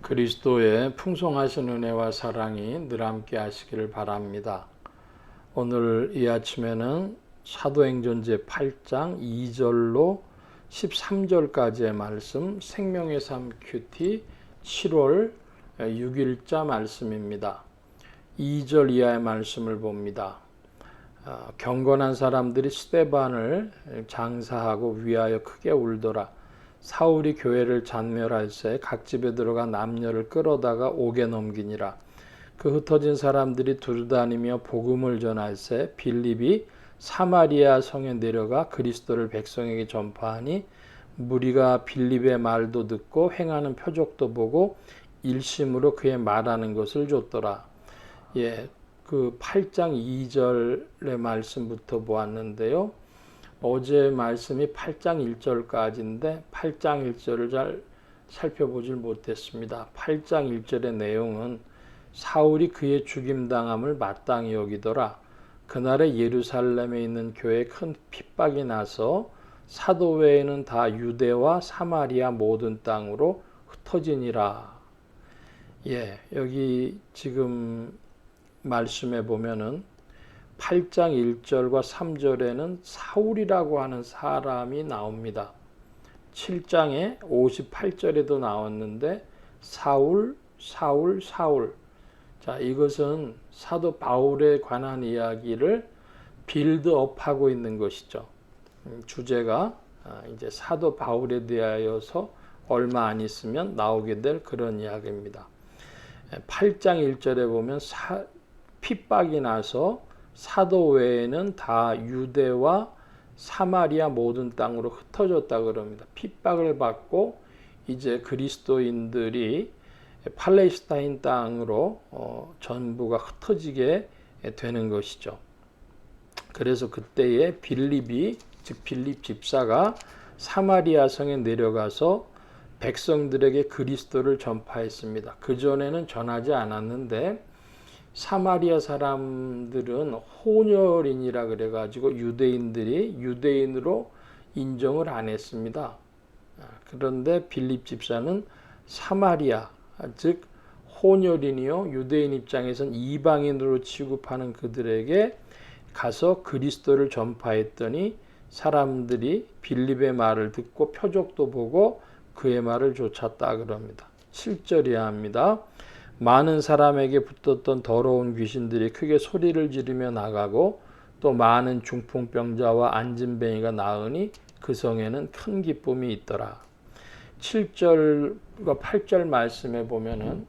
그리스도의 풍성하신 은혜와 사랑이 늘 함께 하시기를 바랍니다. 오늘 이 아침에는 사도행전 제8장 2절로 13절까지의 말씀, 생명의 삶 큐티 7월 6일자 말씀입니다. 2절 이하의 말씀을 봅니다. 경건한 사람들이 스데반을 장사하고 위하여 크게 울더라. 사울이 교회를 잔멸할새 각 집에 들어가 남녀를 끌어다가 옥에 넘기니라. 그 흩어진 사람들이 두루다니며 복음을 전할새 빌립이 사마리아 성에 내려가 그리스도를 백성에게 전파하니 무리가 빌립의 말도 듣고 행하는 표적도 보고 일심으로 그의 말하는 것을 줬더라. 그 8장 2절의 말씀부터 보았는데요. 어제 말씀이 8장 1절까지인데 8장 1절을 잘 살펴보질 못했습니다. 8장 1절의 내용은 사울이 그의 죽임당함을 마땅히 여기더라. 그날에 예루살렘에 있는 교회에 큰 핍박이 나서 사도 외에는 다 유대와 사마리아 모든 땅으로 흩어지니라. 여기 지금 말씀에 보면은 8장 1절과 3절에는 사울이라고 하는 사람이 나옵니다. 7장에 58절에도 나왔는데 사울. 자, 이것은 사도 바울에 관한 이야기를 빌드업하고 있는 것이죠. 주제가 이제 사도 바울에 대하여서 얼마 안 있으면 나오게 될 그런 이야기입니다. 8장 1절에 보면 핍박이 나서 사도 외에는 다 유대와 사마리아 모든 땅으로 흩어졌다 그럽니다. 핍박을 받고 이제 그리스도인들이 팔레스타인 땅으로 전부가 흩어지게 되는 것이죠. 그래서 그때에 빌립이, 즉 빌립 집사가 사마리아 성에 내려가서 백성들에게 그리스도를 전파했습니다. 그전에는 전하지 않았는데 사마리아 사람들은 혼혈인이라 그래가지고 유대인들이 유대인으로 인정을 안 했습니다. 그런데 빌립 집사는 사마리아, 즉 혼혈인이요 유대인 입장에선 이방인으로 취급하는 그들에게 가서 그리스도를 전파했더니 사람들이 빌립의 말을 듣고 표적도 보고 그의 말을 좇았다 그럽니다. 7절이야 합니다. 많은 사람에게 붙었던 더러운 귀신들이 크게 소리를 지르며 나가고 또 많은 중풍병자와 안진뱅이가 나으니 그 성에는 큰 기쁨이 있더라. 7절과 8절 말씀에 보면은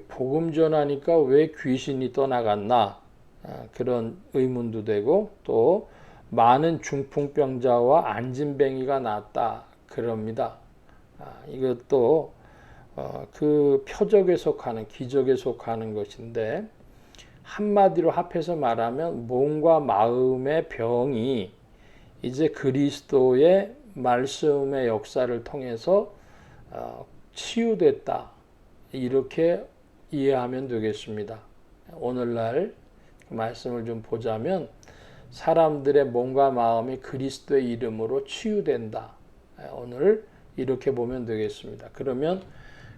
복음 전하니까 왜 귀신이 떠나갔나 그런 의문도 되고 또 많은 중풍병자와 안진뱅이가 났다 그럽니다. 이것도 그 표적에 속하는 기적에 속하는 것인데 한마디로 합해서 말하면 몸과 마음의 병이 이제 그리스도의 말씀의 역사를 통해서 치유됐다 이렇게 이해하면 되겠습니다. 오늘날 말씀을 좀 보자면 사람들의 몸과 마음이 그리스도의 이름으로 치유된다. 오늘 이렇게 보면 되겠습니다. 그러면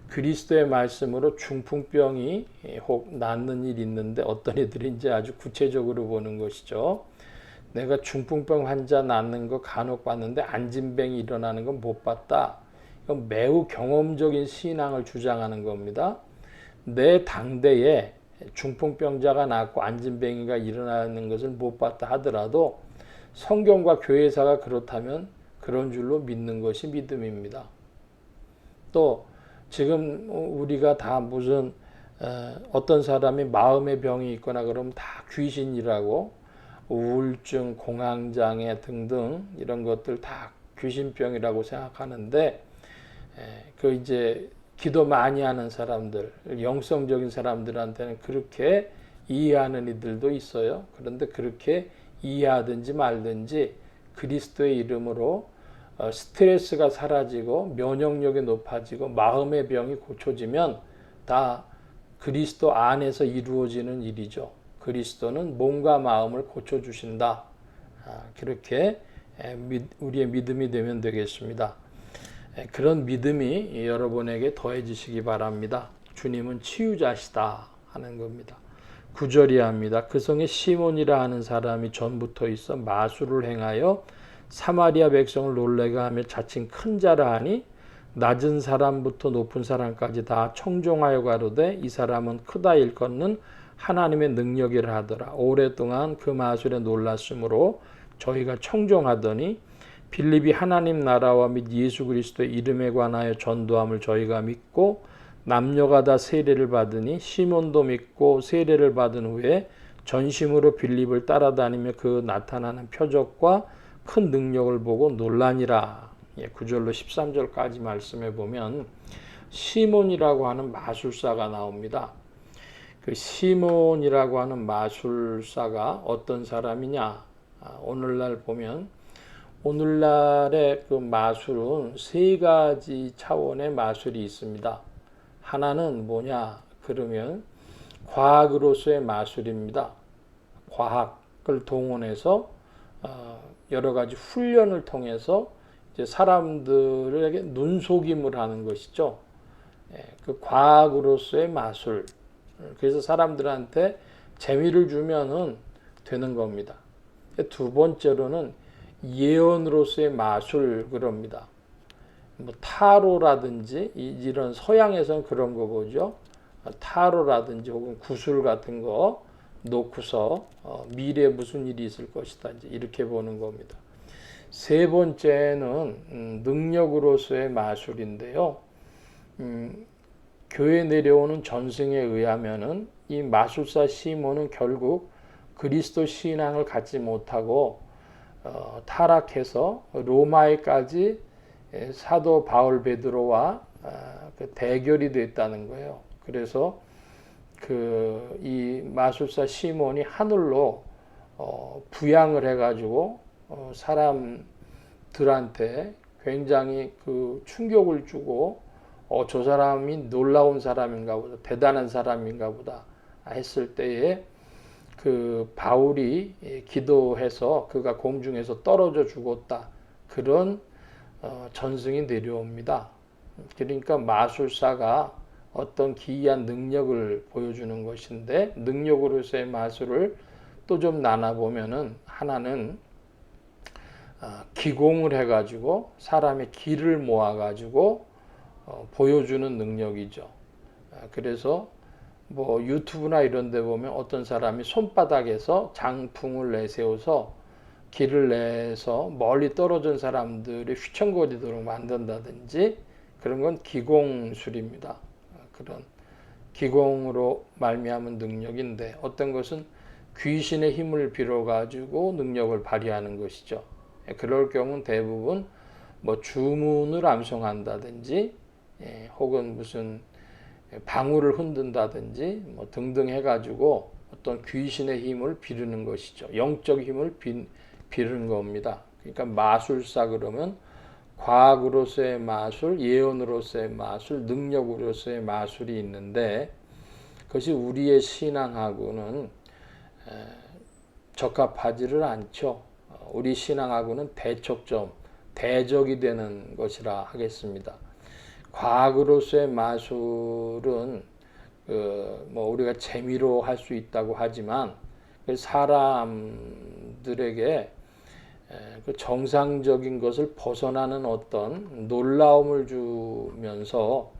그리스도의 말씀으로 중풍병이 혹 낫는 일이 있는데 어떤 이들인지 아주 구체적으로 보는 것이죠. 내가 중풍병 환자 낫는 거 간혹 봤는데 안진뱅이 일어나는 건 못 봤다. 이건 매우 경험적인 신앙을 주장하는 겁니다. 내 당대에 중풍병자가 낫고 안진뱅이가 일어나는 것을 못 봤다 하더라도 성경과 교회사가 그렇다면 그런 줄로 믿는 것이 믿음입니다. 또 지금 우리가 다 무슨 어떤 사람이 마음의 병이 있거나 그러면 다 귀신이라고 우울증, 공황장애 등등 이런 것들 다 귀신병이라고 생각하는데 그 이제 기도 많이 하는 사람들, 영성적인 사람들한테는 그렇게 이해하는 이들도 있어요. 그런데 그렇게 이해하든지 말든지 그리스도의 이름으로 스트레스가 사라지고 면역력이 높아지고 마음의 병이 고쳐지면 다 그리스도 안에서 이루어지는 일이죠. 그리스도는 몸과 마음을 고쳐주신다. 그렇게 우리의 믿음이 되면 되겠습니다. 그런 믿음이 여러분에게 더해지시기 바랍니다. 주님은 치유자시다 하는 겁니다. 9절이 합니다. 그 성에 시몬이라 하는 사람이 전부터 있어 마술을 행하여 사마리아 백성을 놀래게 하며 자칭 큰 자라 하니 낮은 사람부터 높은 사람까지 다 청종하여 가로되 이 사람은 크다 일컫는 하나님의 능력이라 하더라. 오랫동안 그 마술에 놀랐으므로 저희가 청종하더니 빌립이 하나님 나라와 및 예수 그리스도의 이름에 관하여 전도함을 저희가 믿고 남녀가 다 세례를 받으니 시몬도 믿고 세례를 받은 후에 전심으로 빌립을 따라다니며 그 나타나는 표적과 큰 능력을 보고 놀라니라. 9절로 13절까지 말씀해 보면 시몬이라고 하는 마술사가 나옵니다. 그 시몬이라고 하는 마술사가 어떤 사람이냐? 오늘날 보면 오늘날의 그 마술은 세 가지 차원의 마술이 있습니다. 하나는 뭐냐? 그러면 과학으로서의 마술입니다. 과학을 동원해서 여러 가지 훈련을 통해서 이제 사람들에게 눈속임을 하는 것이죠. 그 과학으로서의 마술. 그래서 사람들한테 재미를 주면은 되는 겁니다. 두 번째로는 예언으로서의 마술 그럽니다. 뭐 타로라든지 이런 서양에서는 그런 거 보죠. 타로라든지 혹은 구슬 같은 거 놓고서 미래에 무슨 일이 있을 것이다 이제 이렇게 보는 겁니다. 세 번째는 능력으로서의 마술인데요. 교회 내려오는 전승에 의하면은 이 마술사 시몬은 결국 그리스도 신앙을 갖지 못하고 타락해서 로마에까지 사도 바울 베드로와 그 대결이 됐다는 거예요. 그래서 이 마술사 시몬이 하늘로 부양을 해가지고 사람들한테 굉장히 그 충격을 주고 저 사람이 놀라운 사람인가 보다, 대단한 사람인가 보다 했을 때에 그 바울이 기도해서 그가 공중에서 떨어져 죽었다. 그런 전승이 내려옵니다. 그러니까 마술사가 어떤 기이한 능력을 보여주는 것인데 능력으로서의 마술을 또 좀 나눠보면은 하나는 기공을 해가지고 사람의 기를 모아가지고 보여주는 능력이죠. 그래서 뭐 유튜브나 이런 데 보면 어떤 사람이 손바닥에서 장풍을 내세워서 기를 내서 멀리 떨어진 사람들이 휘청거리도록 만든다든지 그런 건 기공술입니다. 그런 기공으로 말미암은 능력인데 어떤 것은 귀신의 힘을 빌어가지고 능력을 발휘하는 것이죠. 그럴 경우는 대부분 뭐 주문을 암송한다든지 혹은 무슨 방울을 흔든다든지 뭐 등등 해가지고 어떤 귀신의 힘을 비르는 것이죠. 영적 힘을 비르는 겁니다. 그러니까 마술사 그러면 과학으로서의 마술, 예언으로서의 마술, 능력으로서의 마술이 있는데 그것이 우리의 신앙하고는 적합하지를 않죠. 우리 신앙하고는 대척점, 대적이 되는 것이라 하겠습니다. 과학으로서의 마술은 뭐 우리가 재미로 할 수 있다고 하지만 사람들에게 그 정상적인 것을 벗어나는 어떤 놀라움을 주면서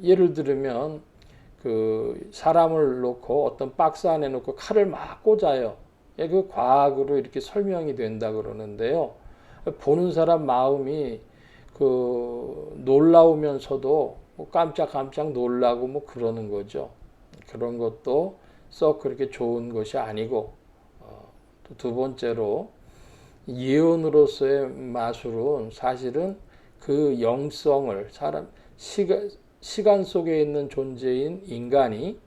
예를 들면 그 사람을 놓고 어떤 박스 안에 놓고 칼을 막 꽂아요. 그 과학으로 이렇게 설명이 된다 그러는데요. 보는 사람 마음이 그 놀라우면서도 뭐 깜짝 놀라고 뭐 그러는 거죠. 그런 것도 썩 그렇게 좋은 것이 아니고 또 두 번째로 예언으로서의 마술은 사실은 그 영성을 시간 속에 있는 존재인 인간이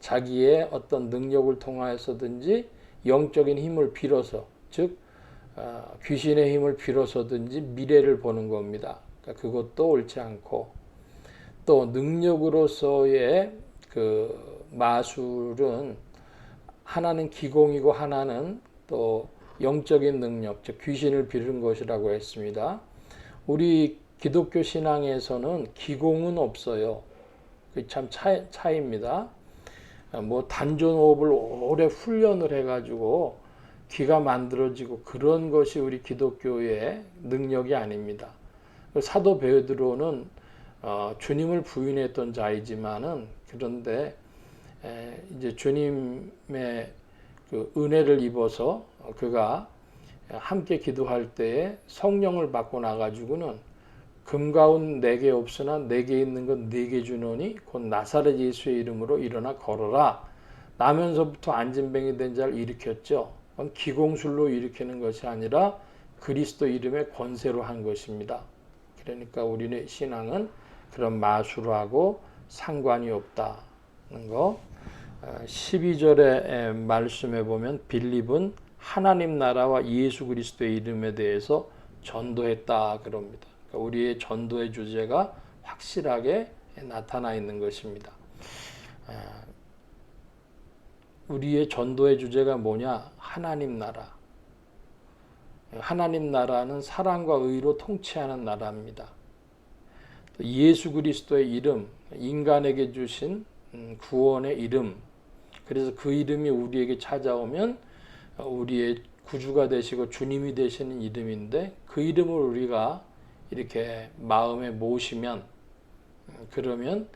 자기의 어떤 능력을 통하여서든지 영적인 힘을 빌어서 즉 귀신의 힘을 빌어서든지 미래를 보는 겁니다. 그러니까 그것도 옳지 않고 또 능력으로서의 그 마술은 하나는 기공이고 하나는 또 영적인 능력, 즉 귀신을 비르는 것이라고 했습니다. 우리 기독교 신앙에서는 기공은 없어요. 그 참 차이입니다. 뭐 단전호흡을 오래 훈련을 해가지고 귀가 만들어지고 그런 것이 우리 기독교의 능력이 아닙니다. 사도 베드로는 주님을 부인했던 자이지만은 그런데 이제 주님의 그 은혜를 입어서 그가 함께 기도할 때에 성령을 받고 나가지고는 금가운 내게 없으나 내게 있는 것 네게 주노니 곧 나사렛 예수의 이름으로 일어나 걸어라. 나면서부터 안진뱅이 된 자를 일으켰죠. 그건 기공술로 일으키는 것이 아니라 그리스도 이름의 권세로 한 것입니다. 그러니까 우리의 신앙은 그런 마술하고 상관이 없다는 거. 12절의 말씀에 보면 빌립은 하나님 나라와 예수 그리스도의 이름에 대해서 전도했다 그럽니다. 그러니까 우리의 전도의 주제가 확실하게 나타나 있는 것입니다. 우리의 전도의 주제가 뭐냐? 하나님 나라. 하나님 나라는 사랑과 의로 통치하는 나라입니다. 예수 그리스도의 이름, 인간에게 주신 구원의 이름. 그래서 그 이름이 우리에게 찾아오면 우리의 구주가 되시고 주님이 되시는 이름인데 그 이름을 우리가 이렇게 마음에 모시면 그러면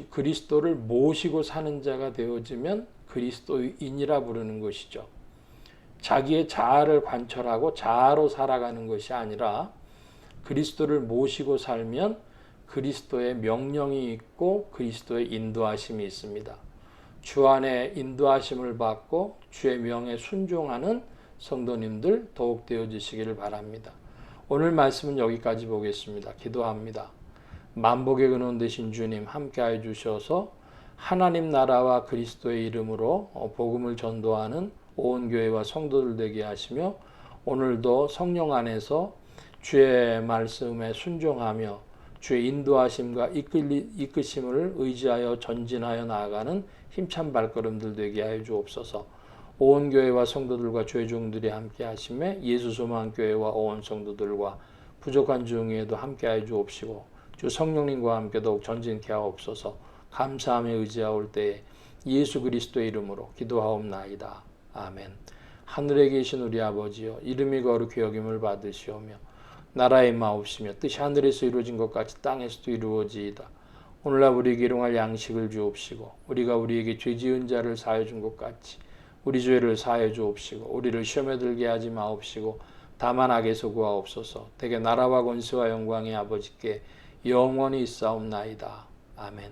그리스도를 모시고 사는 자가 되어지면 그리스도인이라 부르는 것이죠. 자기의 자아를 관철하고 자아로 살아가는 것이 아니라 그리스도를 모시고 살면 그리스도의 명령이 있고 그리스도의 인도하심이 있습니다. 주 안에 인도하심을 받고 주의 명에 순종하는 성도님들 더욱 되어지시기를 바랍니다. 오늘 말씀은 여기까지 보겠습니다. 기도합니다. 만복의 근원 되신 주님 함께하여 주셔서 하나님 나라와 그리스도의 이름으로 복음을 전도하는 온 교회와 성도들 되게 하시며 오늘도 성령 안에서 주의 말씀에 순종하며 주의 인도하심과 이끄심을 의지하여 전진하여 나아가는 힘찬 발걸음들 되게 하여 주옵소서. 온 교회와 성도들과 주의 종들이 함께 하심에 예수 소망 교회와 온 성도들과 부족한 중에도 함께 하여 주옵시고 주 성령님과 함께 더욱 전진케 하옵소서. 감사하며 의지하올 때에 예수 그리스도의 이름으로 기도하옵나이다. 아멘. 하늘에 계신 우리 아버지여 이름이 거룩히 여김을 받으시오며 나라의 마옵시며 뜻이 하늘에서 이루어진 것 같이 땅에서도 이루어지이다. 오늘날 우리에게 일용할 양식을 주옵시고 우리가 우리에게 죄 지은 자를 사하여 준 것 같이 우리 죄를 사하여 주옵시고 우리를 시험에 들게 하지 마옵시고 다만 악에서 구하옵소서. 대개 나라와 권세와 영광이 아버지께 영원히 있사옵나이다. 아멘.